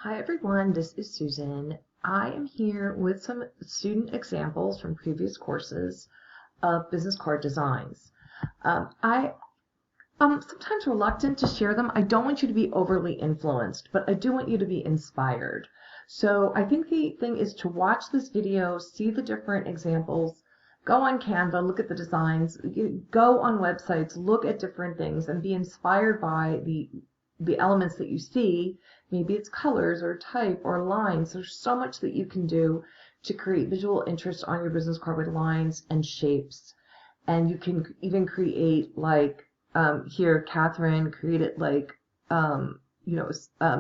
Hi everyone, this is Susan. I am here with some student examples from previous courses of business card designs. I am sometimes reluctant to share them. I don't want you to be overly influenced, but I do want you to be inspired. So I think the thing is to watch this video, see the different examples, go on Canva, look at the designs, go on websites, look at different things, and be inspired by the elements that you see. Maybe it's colors or type or lines. There's so much that you can do to create visual interest on your business card with lines and shapes. And you can even create like here, Catherine created like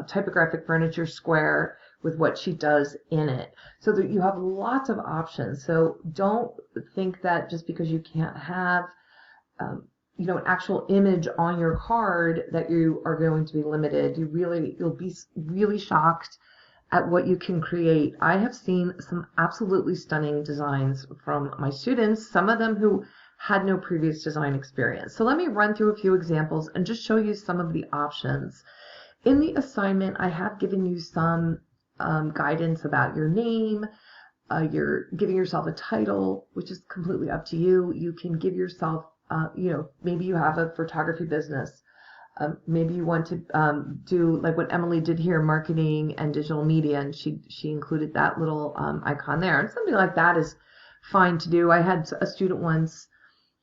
typographic furniture square with what she does in it. So that you have lots of options. So don't think that just because you can't have an actual image on your card that you are going to be limited. You'll be really shocked at what you can create. I have seen some absolutely stunning designs from my students, some of them who had no previous design experience. So let me run through a few examples and just show you some of the options. In the assignment, I have given you some guidance about your name. You're giving yourself a title, which is completely up to you. You can give yourself maybe you have a photography business. Maybe you want to do like what Emily did here, marketing and digital media, and she included that little icon there. And something like that is fine to do. I had a student once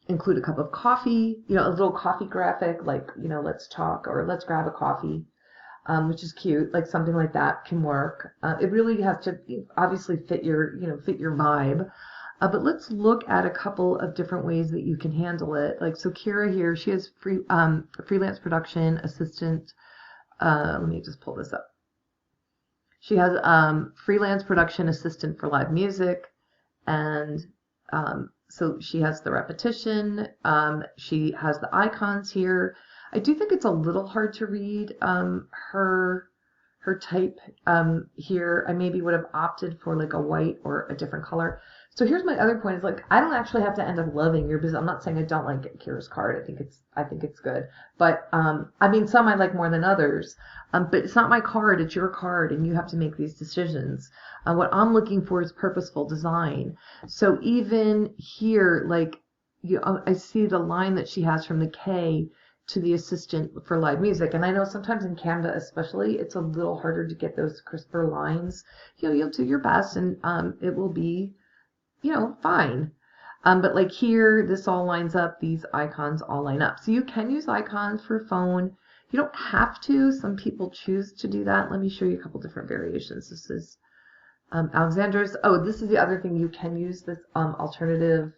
include a cup of coffee, a little coffee graphic, like, let's talk or let's grab a coffee, which is cute. Like something like that can work. It really has to obviously fit your vibe. But let's look at a couple of different ways that you can handle it. Like, so Kira here, she has freelance production assistant. Let me just pull this up. She has freelance production assistant for live music. And so she has the repetition. She has the icons here. I do think it's a little hard to read her type here. I maybe would have opted for like a white or a different color. So here's my other point is like, I don't actually have to end up loving your business. I'm not saying I don't like Kira's card. I think it's good. But I mean, some I like more than others. But it's not my card, it's your card, and you have to make these decisions. What I'm looking for is purposeful design. So even here, like, I see the line that she has from the K to the assistant for live music. And I know sometimes in Canva especially, it's a little harder to get those crisper lines. You'll do your best and it will be, fine. But like here, this all lines up, these icons all line up. So you can use icons for phone. You don't have to. Some people choose to do that. Let me show you a couple different variations. This is Alexandra's. Oh, this is the other thing. You can use this alternative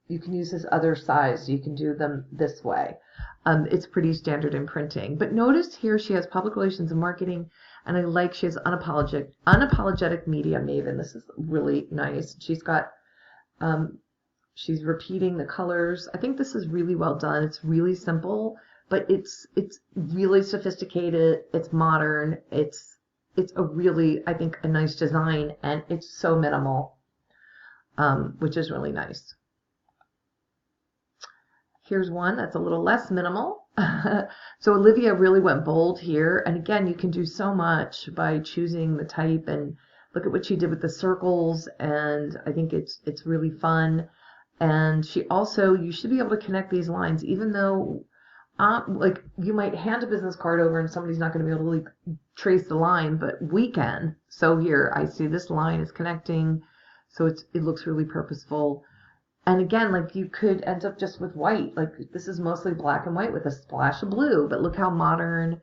you can use this other size. You can do them this way. It's pretty standard in printing. But notice here she has public relations and marketing, and I like she has unapologetic media maven. This is really nice. She's got she's repeating the colors. I think this is really well done. It's really simple, but it's really sophisticated. It's modern. It's a really, I think, a nice design, and it's so minimal, which is really nice. Here's one that's a little less minimal. So Olivia really went bold here. And again, you can do so much by choosing the type, and look at what she did with the circles. And I think it's really fun. And she also, you should be able to connect these lines, even though like you might hand a business card over and somebody's not going to be able to like trace the line, but we can. So here I see this line is connecting. So it looks really purposeful. And again, like you could end up just with white. Like this is mostly black and white with a splash of blue, but look how modern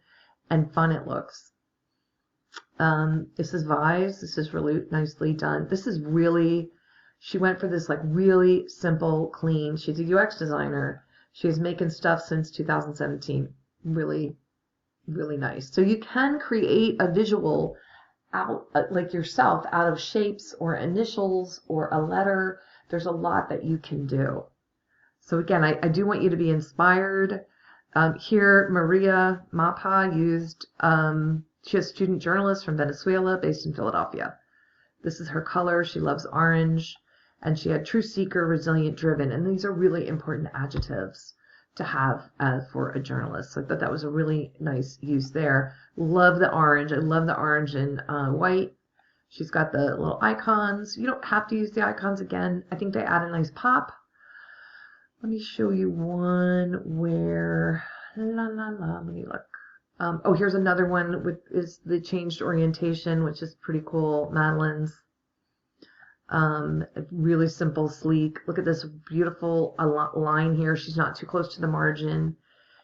and fun it looks. This is Vise. This is really nicely done. This is really, she went for this like really simple, clean. She's a UX designer. She's making stuff since 2017. Really, really nice. So you can create a visual out like yourself out of shapes or initials or a letter. There's a lot that you can do. So again, I do want you to be inspired. Here, Maria Mapa used, she has student journalist from Venezuela based in Philadelphia. This is her color. She loves orange. And she had true seeker, resilient, driven. And these are really important adjectives. to have as for a journalist. So I thought that was a really nice use there. Love the orange. I love the orange and white. She's got the little icons. You don't have to use the icons again. I think they add a nice pop. Let me show you one where, let me look. Oh, here's another one with is the changed orientation, which is pretty cool. Madeline's. Really simple, sleek. Look at this beautiful line here. She's not too close to the margin.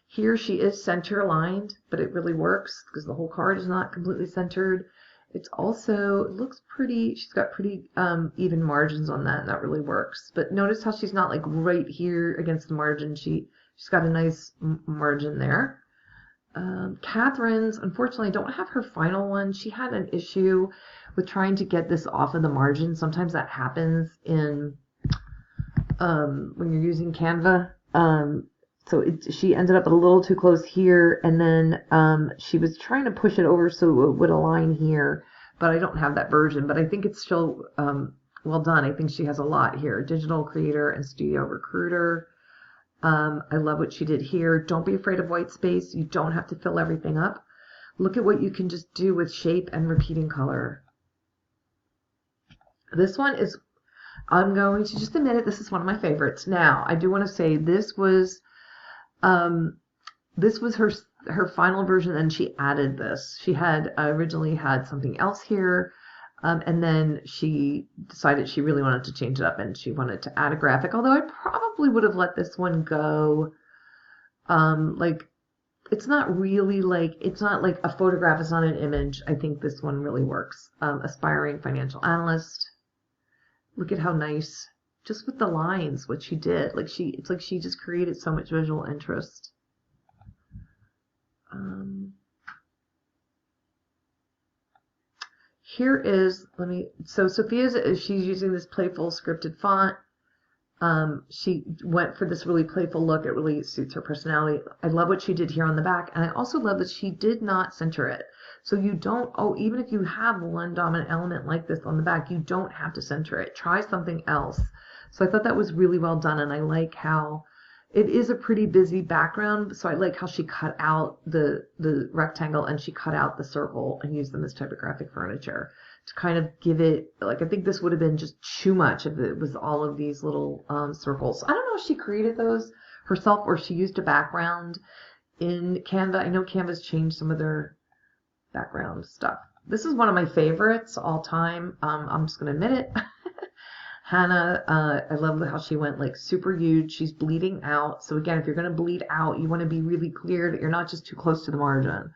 Here she is center aligned, but it really works because the whole card is not completely centered. It's also, it looks pretty, she's got pretty even margins on that, and that really works. But notice how she's not like right here against the margin. She's got a nice margin there. Catherine's, unfortunately, I don't have her final one. She had an issue with trying to get this off of the margin. Sometimes that happens in when you're using Canva. She ended up a little too close here, and then she was trying to push it over so it would align here, but I don't have that version. But I think it's still well done. I think she has a lot here. Digital Creator and Studio Recruiter. I love what she did here. Don't be afraid of white space. You don't have to fill everything up. Look at what you can just do with shape and repeating color. This one is, I'm going to just admit it, this is one of my favorites. Now, I do want to say this was her final version, and she added this. She had originally had something else here, and then she decided she really wanted to change it up, and she wanted to add a graphic, although I probably would have let this one go. Like, it's not really like, it's not like a photograph, it's not an image. I think this one really works. Aspiring financial analyst. Look at how nice, just with the lines, what she did. Like it's like she just created so much visual interest. Here is, so Sophia's, she's using this playful scripted font. She went for this really playful look. It really suits her personality. I love what she did here on the back, and I also love that she did not center it. So you don't, even if you have one dominant element like this on the back, you don't have to center it. Try something else. So I thought that was really well done, and I like how it is a pretty busy background, so I like how she cut out the rectangle and she cut out the circle and used them as typographic furniture to kind of give it, like, I think this would have been just too much if it was all of these little circles. I don't know if she created those herself or she used a background in Canva. I know Canva's changed some of their background stuff. This is one of my favorites all time. I'm just going to admit it. Hannah, I love how she went like super huge. She's bleeding out. So again, if you're going to bleed out, you want to be really clear that you're not just too close to the margin.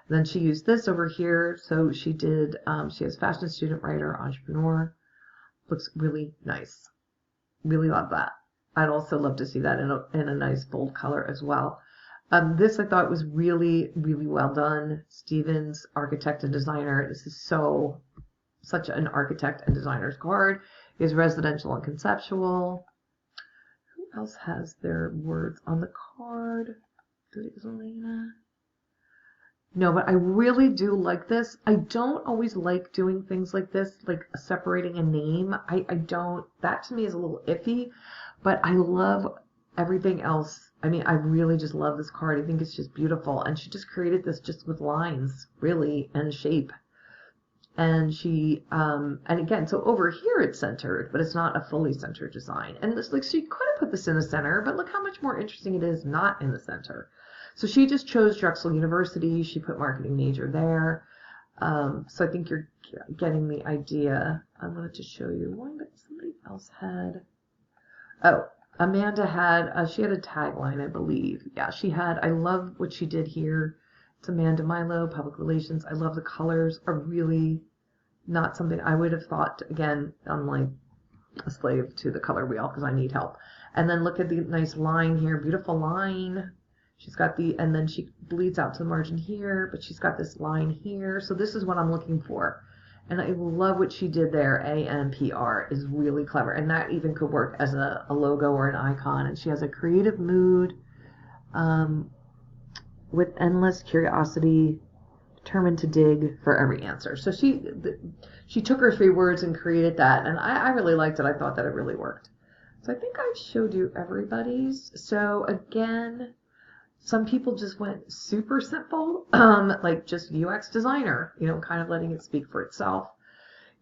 Then she used this over here. So she did, she has fashion student, writer, entrepreneur. Looks really nice. Really love that. I'd also love to see that in a nice bold color as well. This I thought was really, really well done. Stevens, architect and designer. This is such an architect and designer's card. Is residential and conceptual. Who else has their words on the card? Elena? No, but I really do like this. I don't always like doing things like this, like separating a name. I don't, that to me is a little iffy, but I love everything else. I mean, I really just love this card. I think it's just beautiful. And she just created this just with lines, really, and shape. And she, and again, so over here it's centered, but it's not a fully centered design. And it's like, she could have put this in the center, but look how much more interesting it is not in the center. So she just chose Drexel University. She put marketing major there. So I think you're getting the idea. I wanted to show you one, but somebody else had, oh, Amanda had, she had a tagline, I believe. Yeah, she had, I love what she did here. It's Amanda Milo, public relations. I love the colors are really not something I would have thought. Again, I'm like a slave to the color wheel because I need help. And then look at the nice line here, beautiful line. She's got the, and then she bleeds out to the margin here, but she's got this line here. So this is what I'm looking for. And I love what she did there. ANPR is really clever. And that even could work as a logo or an icon. And she has a creative mood. With endless curiosity, determined to dig for every answer. So she took her 3 words and created that, and I really liked it. I thought that it really worked. So I think I've showed you everybody's. So again, some people just went super simple, like just UX designer, you know, kind of letting it speak for itself.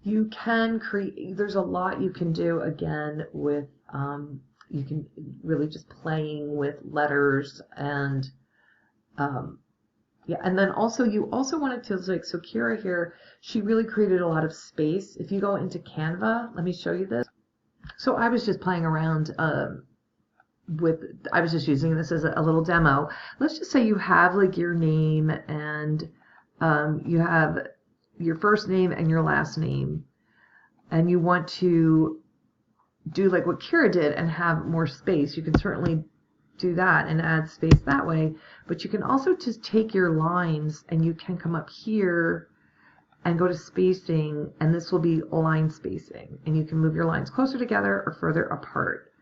You can create, there's a lot you can do again with, you can really just playing with letters and, yeah, and then also you also wanted to, like, so Kira here, she really created a lot of space. If you go into Canva, let me show you this. So I was just playing around I was just using this as a little demo. Let's just say you have like your name and you have your first name and your last name, and you want to do like what Kira did and have more space. You can certainly do that and add space that way, but you can also just take your lines and you can come up here and go to spacing, and this will be line spacing, and you can move your lines closer together or further apart.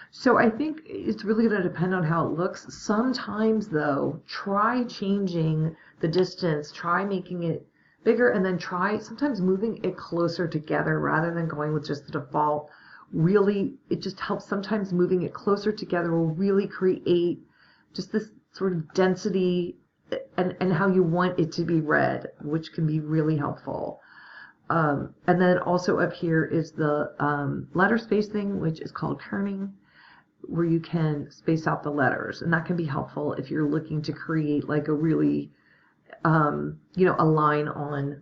So I think it's really going to depend on how it looks. Sometimes though, try changing the distance, try making it bigger, and then try sometimes moving it closer together rather than going with just the default. Really, it just helps. Sometimes moving it closer together will really create just this sort of density and how you want it to be read, which can be really helpful. And then also up here is the letter spacing, which is called kerning, where you can space out the letters, and that can be helpful if you're looking to create like a really, you know, a line on,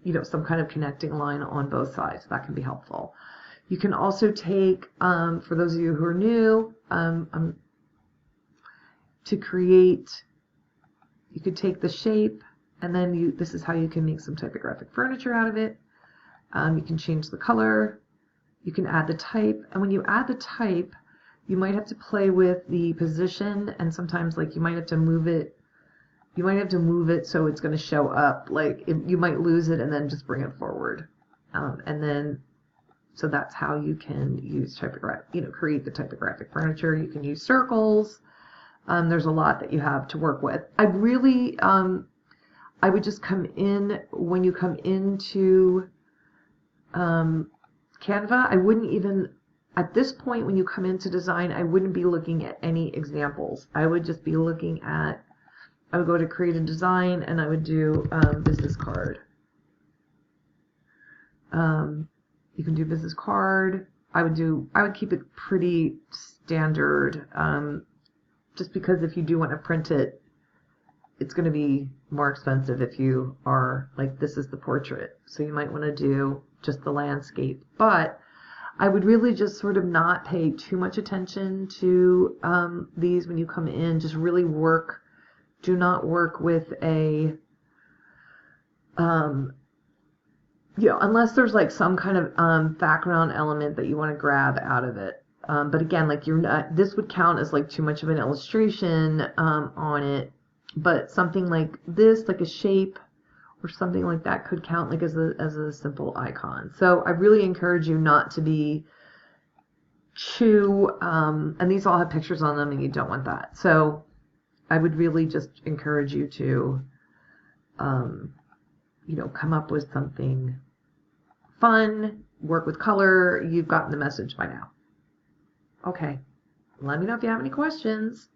you know, some kind of connecting line on both sides. That can be helpful. You can also take, for those of you who are new, to create, you could take the shape, and then this is how you can make some typographic furniture out of it. You can change the color. You can add the type, and when you add the type, you might have to play with the position, and sometimes like you might have to move it. You might have to move it so it's going to show up. Like you might lose it and then just bring it forward, and then so that's how you can use typographic. You know, create the typographic furniture. You can use circles. There's a lot that you have to work with. I really, I would just come in when you come into Canva. I wouldn't even, at this point when you come into design, I wouldn't be looking at any examples. I would just be looking at, I would go to create a design and I would do business card. You can do business card. I would keep it pretty standard, just because if you do want to print it, it's going to be more expensive if you are like, this is the portrait. So you might want to do just the landscape. But I would really just sort of not pay too much attention to these when you come in. Just really work. Do not work with a, you know, unless there's like some kind of background element that you want to grab out of it. But again, like you're not, this would count as like too much of an illustration on it. But something like this, like a shape or something like that, could count like as a simple icon. So I really encourage you not to be too, and these all have pictures on them and you don't want that. So I would really just encourage you to, you know, come up with something fun, work with color. You've gotten the message by now. Okay, let me know if you have any questions.